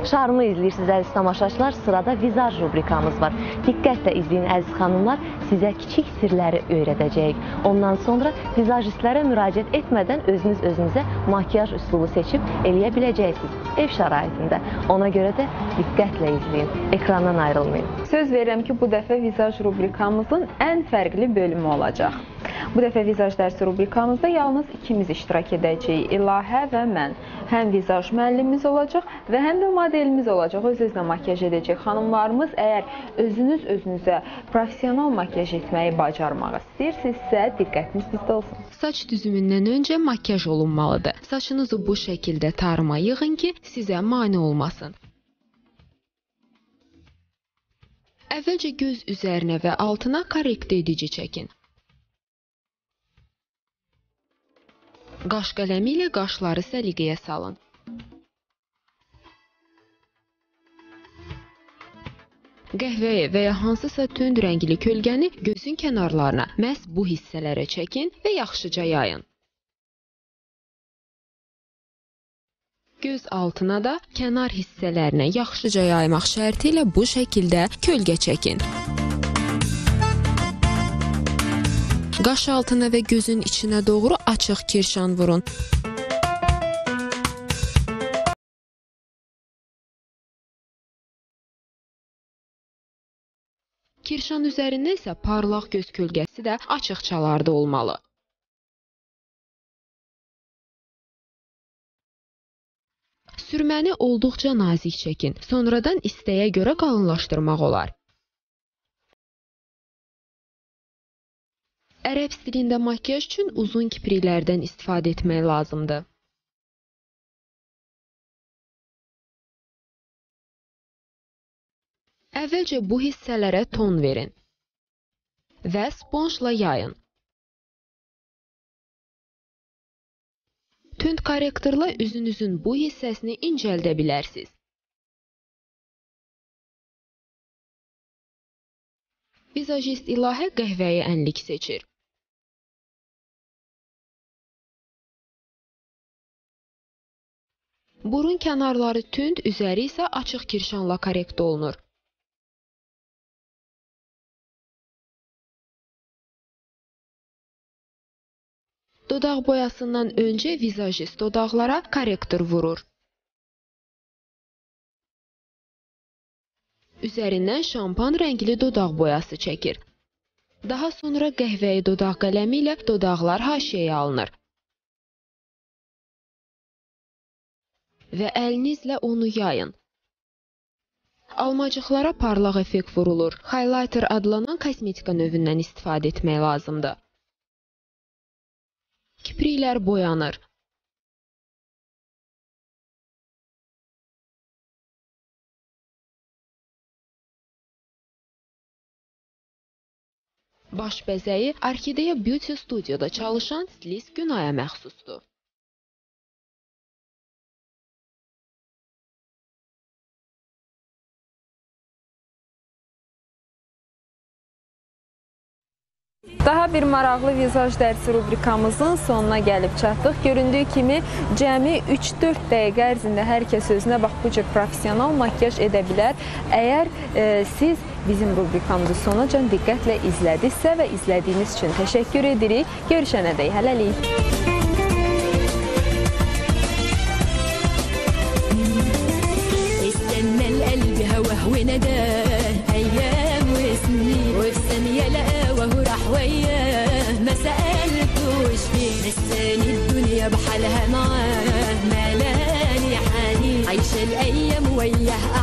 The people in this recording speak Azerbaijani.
Şarmı izləyirsiniz əziz tamaşaçılar, sırada vizaj rubrikamız var. Diqqətlə izləyin əziz xanımlar, sizə kiçik sirləri öyrədəcəyik. Ondan sonra vizajistlərə müraciət etmədən özünüz özünüzə makiyaj üslubu seçib eləyə biləcəksiniz ev şəraitində. Ona görə də diqqətlə izləyin, ekrandan ayrılmayın. Söz verirəm ki, bu dəfə vizaj rubrikamızın ən fərqli bölümü olacaq. Bu dəfə vizaj dərsi rubrikamızda yalnız ikimiz iştirak edəcəyik, İlahə və mən. Həm vizaj müəllimimiz olacaq və həm də modelimiz olacaq. Öz-özünə makiyaj edəcək xanımlarımız. Əgər özünüz özünüzə professional makiyaj etməyi bacarmaq istəyirsinizsə, diqqətiniz bizdə olsun. Saç düzümündən öncə makiyaj olunmalıdır. Saçınızı bu şəkildə tarıma yığın ki, sizə mane olmasın. Əvvəlcə göz üzərinə və altına korrekt edici çəkin. Qaş qələmi ilə qaşları səliqəyə salın. Qəhvəyi və ya hansısa tünd rəngli kölgəni gözün kənarlarına, məhz bu hissələrə çəkin və yaxşıca yayın. Göz altına da kənar hissələrinə yaxşıca yaymaq şərti ilə bu şəkildə kölgə çəkin. Qaş altına və gözün içinə doğru açıq kirşan vurun. Kirşan üzərində isə parlaq göz kölgəsi də açıq çalarda olmalı. Sürməni olduqca nazik çəkin, sonradan istəyə görə qalınlaşdırmaq olar. Ərəb stilində makiyaj üçün uzun kipriklərdən istifadə etmək lazımdır. Əvvəlcə bu hissələrə ton verin və sponjla yayın. Tünd korrektorla üzünüzün bu hissəsini incəldə bilərsiniz. Vizajist İlahə qəhvəyi ənlik seçir. Burun kənarları tünd, üzəri isə açıq kirşanla korrekt olunur. Dodaq boyasından öncə vizajist dodaqlara korrektor vurur. Üzərindən şampan rəngli dodaq boyası çəkir. Daha sonra qəhvəyi dodaq qələmi ilə dodaqlar haşiyəyə alınır. Və əlinizlə onu yayın. Almacıqlara parlaq effekt vurulur. Highlighter adlanan kosmetika növündən istifadə etmək lazımdır. Kipriklər boyanır. Baş bəzəyi Orkideya Beauty Studio'da çalışan stilist Günaya məxsusdur. Daha bir maraqlı vizaj dərsi rubrikamızın sonuna gəlib çatdıq. Göründüyü kimi cəmi 3-4 dəqiqə ərzində hər kəs özünə bax bu cür professional makiyaj edə bilər. Əgər siz bizim rubrikamızı sonacan diqqətlə izlədinizsə və izlədiyiniz üçün təşəkkür edirik. Görüşənədək, hələlik. وياه ما سألتوش فيه نساني الدنيا بحالها معاه ملاني حنين عايشة الأيام وياه